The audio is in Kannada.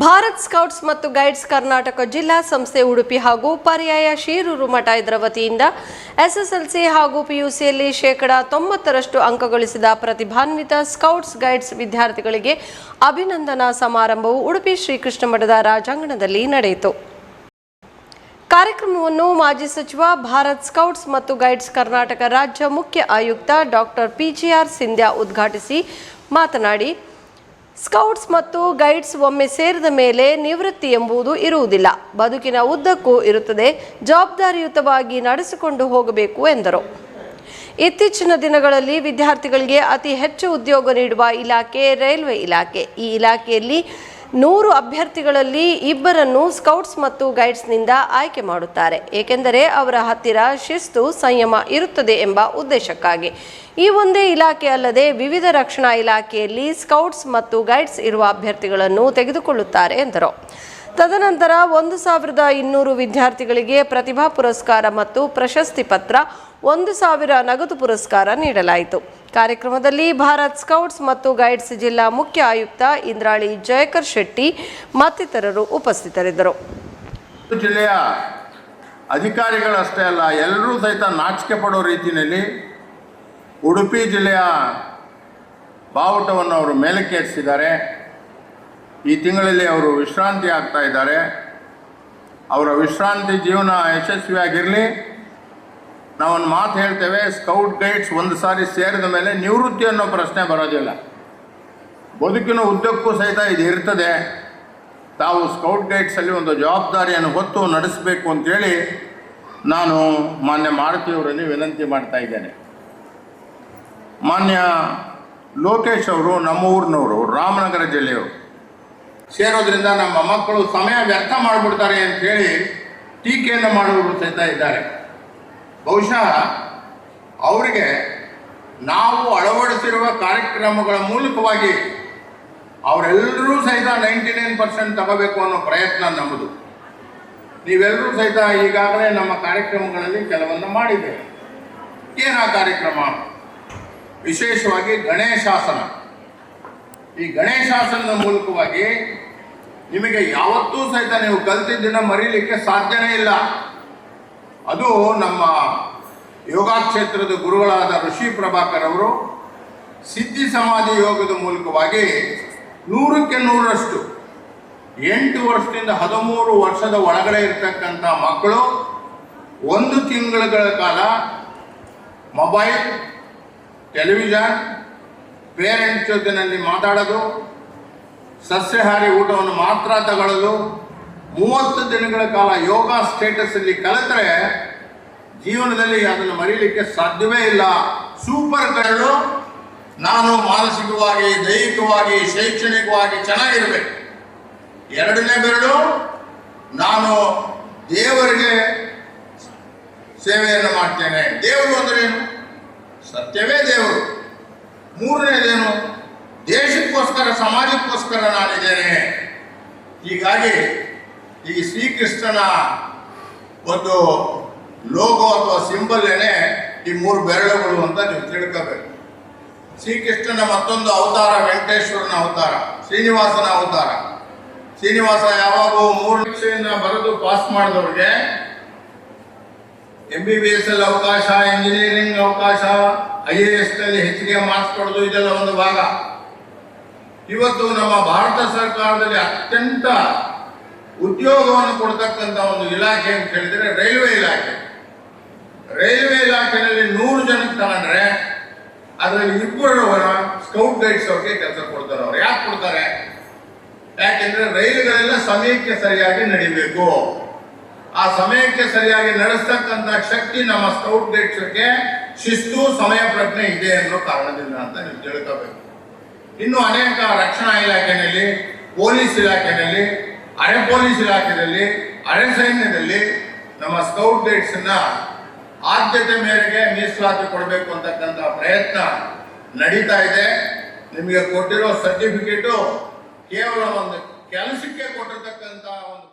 ಭಾರತ್ ಸ್ಕೌಟ್ಸ್ ಮತ್ತು ಗೈಡ್ಸ್ ಕರ್ನಾಟಕ ಜಿಲ್ಲಾ ಸಂಸ್ಥೆ ಉಡುಪಿ ಹಾಗೂ ಪರ್ಯಾಯ ಶೀರೂರು ಮಠ ಇದರ ವತಿಯಿಂದ ಎಸ್ಎಸ್ಎಲ್ಸಿ ಹಾಗೂ ಪಿಯುಸಿಯಲ್ಲಿ 90% ಅಂಕ ಗಳಿಸಿದ ಪ್ರತಿಭಾನ್ವಿತ ಸ್ಕೌಟ್ಸ್ ಗೈಡ್ಸ್ ವಿದ್ಯಾರ್ಥಿಗಳಿಗೆ ಅಭಿನಂದನಾ ಸಮಾರಂಭವು ಉಡುಪಿ ಶ್ರೀಕೃಷ್ಣ ಮಠದ ರಾಜಾಂಗಣದಲ್ಲಿ ನಡೆಯಿತು. ಕಾರ್ಯಕ್ರಮವನ್ನು ಮಾಜಿ ಸಚಿವ ಭಾರತ್ ಸ್ಕೌಟ್ಸ್ ಮತ್ತು ಗೈಡ್ಸ್ ಕರ್ನಾಟಕ ರಾಜ್ಯ ಮುಖ್ಯ ಆಯುಕ್ತ ಡಾಕ್ಟರ್ ಪಿಜಿಆರ್ ಸಿಂಧ್ಯಾ ಉದ್ಘಾಟಿಸಿ ಮಾತನಾಡಿ, ಸ್ಕೌಟ್ಸ್ ಮತ್ತು ಗೈಡ್ಸ್ ಒಮ್ಮೆ ಸೇರಿದ ಮೇಲೆ ನಿವೃತ್ತಿ ಎಂಬುದು ಇರುವುದಿಲ್ಲ, ಬದುಕಿನ ಉದ್ದಕ್ಕೂ ಇರುತ್ತದೆ, ಜವಾಬ್ದಾರಿಯುತವಾಗಿ ನಡೆಸಿಕೊಂಡು ಹೋಗಬೇಕು ಎಂದರು. ಇತ್ತೀಚಿನ ದಿನಗಳಲ್ಲಿ ವಿದ್ಯಾರ್ಥಿಗಳಿಗೆ ಅತಿ ಹೆಚ್ಚು ಉದ್ಯೋಗ ನೀಡುವ ಇಲಾಖೆ ರೈಲ್ವೆ ಇಲಾಖೆ. ಈ ಇಲಾಖೆಯಲ್ಲಿ 100 ಅಭ್ಯರ್ಥಿಗಳಲ್ಲಿ 2 ಸ್ಕೌಟ್ಸ್ ಮತ್ತು ಗೈಡ್ಸ್ನಿಂದ ಆಯ್ಕೆ ಮಾಡುತ್ತಾರೆ, ಏಕೆಂದರೆ ಅವರ ಹತ್ತಿರ ಶಿಸ್ತು ಸಂಯಮ ಇರುತ್ತದೆ ಎಂಬ ಉದ್ದೇಶಕ್ಕಾಗಿ. ಈ ಒಂದೇ ಇಲಾಖೆ ಅಲ್ಲದೆ ವಿವಿಧ ರಕ್ಷಣಾ ಇಲಾಖೆಯಲ್ಲಿ ಸ್ಕೌಟ್ಸ್ ಮತ್ತು ಗೈಡ್ಸ್ ಇರುವ ಅಭ್ಯರ್ಥಿಗಳನ್ನು ತೆಗೆದುಕೊಳ್ಳುತ್ತಾರೆ ಎಂದರು. ತದನಂತರ 1200 ವಿದ್ಯಾರ್ಥಿಗಳಿಗೆ ಪ್ರತಿಭಾ ಪುರಸ್ಕಾರ ಮತ್ತು ಪ್ರಶಸ್ತಿ ಪತ್ರ, 1000 ನಗದು ಪುರಸ್ಕಾರ ನೀಡಲಾಯಿತು. ಕಾರ್ಯಕ್ರಮದಲ್ಲಿ ಭಾರತ್ ಸ್ಕೌಟ್ಸ್ ಮತ್ತು ಗೈಡ್ಸ್ ಜಿಲ್ಲಾ ಮುಖ್ಯ ಆಯುಕ್ತ ಇಂದ್ರಾಳಿ ಜಯಕರ್ ಶೆಟ್ಟಿ ಮತ್ತಿತರರು ಉಪಸ್ಥಿತರಿದ್ದರು. ಜಿಲ್ಲೆಯ ಅಧಿಕಾರಿಗಳಷ್ಟೇ ಅಲ್ಲ, ಎಲ್ಲರೂ ಸಹಿತ ನಾಚಿಕೆ ಪಡೋ ರೀತಿಯಲ್ಲಿ ಉಡುಪಿ ಜಿಲ್ಲೆಯ ಬಾವುಟವನ್ನು ಅವರು ಮೇಲಕ್ಕೇರಿಸಿದ್ದಾರೆ. ಈ ತಿಂಗಳಲ್ಲಿ ಅವರು ವಿಶ್ರಾಂತಿ ಆಗ್ತಾ ಇದ್ದಾರೆ. ಅವರ ವಿಶ್ರಾಂತಿ ಜೀವನ ಯಶಸ್ವಿಯಾಗಿರಲಿ. ನಾವೊಂದು ಮಾತು ಹೇಳ್ತೇವೆ, ಸ್ಕೌಟ್ ಗೈಡ್ಸ್ ಒಂದು ಸಾರಿ ಸೇರಿದ ಮೇಲೆ ನಿವೃತ್ತಿ ಅನ್ನೋ ಪ್ರಶ್ನೆ ಬರೋದಿಲ್ಲ. ಬದುಕಿನ ಉದ್ದಕ್ಕೂ ಸಹಿತ ಇದು ಇರ್ತದೆ. ತಾವು ಸ್ಕೌಟ್ ಗೈಡ್ಸಲ್ಲಿ ಒಂದು ಜವಾಬ್ದಾರಿಯನ್ನು ಹೊತ್ತು ನಡೆಸಬೇಕು ಅಂತೇಳಿ ನಾನು ಮಾನ್ಯ ಮಾರುತಿಯವರಲ್ಲಿ ವಿನಂತಿ ಮಾಡ್ತಾ ಇದ್ದೇನೆ. ಮಾನ್ಯ ಲೋಕೇಶ್ ಅವರು ನಮ್ಮ ಊರಿನವರು, ರಾಮನಗರ ಜಿಲ್ಲೆಯವರು. ಸೇರೋದ್ರಿಂದ ನಮ್ಮ ಮಕ್ಕಳು ಸಮಯ ವ್ಯರ್ಥ ಮಾಡಿಬಿಡ್ತಾರೆ ಅಂಥೇಳಿ ಟೀಕೆಯನ್ನು ಮಾಡುವವರು ಸಹಿತ ಇದ್ದಾರೆ. ಬಹುಶಃ ಅವರಿಗೆ ನಾವು ಅಳವಡಿಸಿರುವ ಕಾರ್ಯಕ್ರಮಗಳ ಮೂಲಕವಾಗಿ ಅವರೆಲ್ಲರೂ ಸಹಿತ 99% ತಗೋಬೇಕು ಅನ್ನೋ ಪ್ರಯತ್ನ ನಮ್ಮದು. ನೀವೆಲ್ಲರೂ ಸಹಿತ ಈಗಾಗಲೇ ನಮ್ಮ ಕಾರ್ಯಕ್ರಮಗಳಲ್ಲಿ ಕೆಲವನ್ನು ಮಾಡಿದ್ದೇವೆ. ಏನಾ ಕಾರ್ಯಕ್ರಮ? ವಿಶೇಷವಾಗಿ ಗಣೇಶಾಸನ. ಈ ಗಣೇಶಾಸನದ ಮೂಲಕವಾಗಿ ನಿಮಗೆ ಯಾವತ್ತೂ ಸಹಿತ ನೀವು ಕಲ್ತಿದ್ದನ್ನು ಮರೀಲಿಕ್ಕೆ ಸಾಧ್ಯನೇ ಇಲ್ಲ. ಅದು ನಮ್ಮ ಯೋಗ ಕ್ಷೇತ್ರದ ಗುರುಗಳಾದ ಋಷಿ ಪ್ರಭಾಕರ್ ಅವರು ಸಿದ್ಧಿ ಸಮಾಧಿ ಯೋಗದ ಮೂಲಕವಾಗಿ 100ಕ್ಕೆ 100ರಷ್ಟು 8 ವರ್ಷದಿಂದ 13 ವರ್ಷದ ಒಳಗಡೆ ಇರ್ತಕ್ಕಂಥ ಮಕ್ಕಳು 1 ತಿಂಗಳ ಕಾಲ ಮೊಬೈಲ್, ಟೆಲಿವಿಷನ್, ಪೇರೆಂಟ್ಸ್ ಜೊತೆಯಲ್ಲಿ ಮಾತಾಡೋದು, ಸಸ್ಯಾಹಾರಿ ಊಟವನ್ನು ಮಾತ್ರ ತಗೊಳ್ಳೋದು, 30 ದಿನಗಳ ಕಾಲ ಯೋಗ ಸ್ಟೇಟಸಲ್ಲಿ ಕಲಿತರೆ ಜೀವನದಲ್ಲಿ ಅದನ್ನು ಮರೀಲಿಕ್ಕೆ ಸಾಧ್ಯವೇ ಇಲ್ಲ. ಸೂಪರ್ ಬೆರಳು, ನಾನು ಮಾನಸಿಕವಾಗಿ, ದೈಹಿಕವಾಗಿ, ಶೈಕ್ಷಣಿಕವಾಗಿ ಚೆನ್ನಾಗಿರಬೇಕು. 2ನೇ ಬೆರಳು, ನಾನು ದೇವರಿಗೆ ಸೇವೆಯನ್ನು ಮಾಡ್ತೇನೆ. ದೇವರು ಅಂದ್ರೇನು? ಸತ್ಯವೇ ದೇವರು. 3ನೇದೇನು? ದೇಶಕ್ಕೋಸ್ಕರ, ಸಮಾಜಕ್ಕೋಸ್ಕರ ನಾನಿದ್ದೇನೆ. ಹೀಗಾಗಿ ಈ ಶ್ರೀಕೃಷ್ಣನ ಒಂದು ಲೋಗೋ ಅಥವಾ ಸಿಂಬಲ್ ಏನೇ ಈ 3 ಬೆರಳುಗಳು ಅಂತ ನೀವು ತಿಳ್ಕೋಬೇಕು. ಶ್ರೀಕೃಷ್ಣನ ಮತ್ತೊಂದು ಅವತಾರ ವೆಂಕಟೇಶ್ವರನ ಅವತಾರ, ಶ್ರೀನಿವಾಸನ ಅವತಾರ. ಶ್ರೀನಿವಾಸ ಯಾವಾಗೂ 3 ಪರೀಕ್ಷೆಯನ್ನು ಬರೆದು ಪಾಸ್ ಮಾಡಿದವ್ರಿಗೆ MBBS ಅಲ್ಲಿ ಅವಕಾಶ, ಇಂಜಿನಿಯರಿಂಗ್ ಅವಕಾಶ, IAS ನಲ್ಲಿ ಹೆಚ್ಚಿಗೆ ಮಾರ್ಕ್ಸ್ ಕೊಡೋದು, ಇದೆಲ್ಲ ಒಂದು ಭಾಗ. ಇವತ್ತು ನಮ್ಮ ಭಾರತ ಸರ್ಕಾರದಲ್ಲಿ ಅತ್ಯಂತ ಉದ್ಯೋಗವನ್ನು ಕೊಡ್ತಕ್ಕಂಥ ಒಂದು ಇಲಾಖೆ ಅಂತ ಹೇಳಿದರೆ ರೈಲ್ವೆ ಇಲಾಖೆ. ರೈಲ್ವೆ ಇಲಾಖೆಯಲ್ಲಿ 100 ಜನಕ್ಕೆ ತಗೊಂಡ್ರೆ ಅದರಲ್ಲಿ 2 ಸ್ಕೌಟ್ ಗೈಡ್ಸ್ ಅವ್ರಿಗೆ ಕೆಲಸ ಕೊಡ್ತಾರೆ. ಅವ್ರು ಯಾಕೆ ಕೊಡ್ತಾರೆ? ಯಾಕೆಂದ್ರೆ ರೈಲುಗಳೆಲ್ಲ ಸಮಯಕ್ಕೆ ಸರಿಯಾಗಿ ನಡಿಬೇಕು. ಆ ಸಮಯಕ್ಕೆ ಸರಿಯಾಗಿ ನಡೆಸ್ತಕ್ಕಂಥ ಶಕ್ತಿ ನಮ್ಮ ಸ್ಕೌಟ್ ಗೈಡ್ಸ್ಗೆ ಶಿಸ್ತು, ಸಮಯ ಪ್ರಜ್ಞೆ ಇದೆ ಅನ್ನೋ ಕಾರಣದಿಂದ ಅಂತ ನೀವು ತಿಳ್ಕೋಬೇಕು. ಇನ್ನು ಅನೇಕ ರಕ್ಷಣಾ ಇಲಾಖೆಯಲ್ಲಿ, ಪೊಲೀಸ್ ಇಲಾಖೆಯಲ್ಲಿ, ಅರೆ ಪೊಲೀಸ್ ಇಲಾಖೆಯಲ್ಲಿ, ಅರೆ ಸೈನ್ಯದಲ್ಲಿ ನಮ್ಮ ಸ್ಕೌಟ್ ಗೈಡ್ಸನ್ನ ಆದ್ಯತೆ ಮೇರೆಗೆ ಮೀಸಲಾತಿ ಕೊಡಬೇಕು ಅಂತಕ್ಕಂಥ ಪ್ರಯತ್ನ ನಡೀತಾ ಇದೆ. ನಿಮಗೆ ಕೊಟ್ಟಿರೋ ಸರ್ಟಿಫಿಕೇಟು ಕೇವಲ ಒಂದು ಕೆಲಸಕ್ಕೆ ಕೊಟ್ಟಿರ್ತಕ್ಕಂಥ ಒಂದು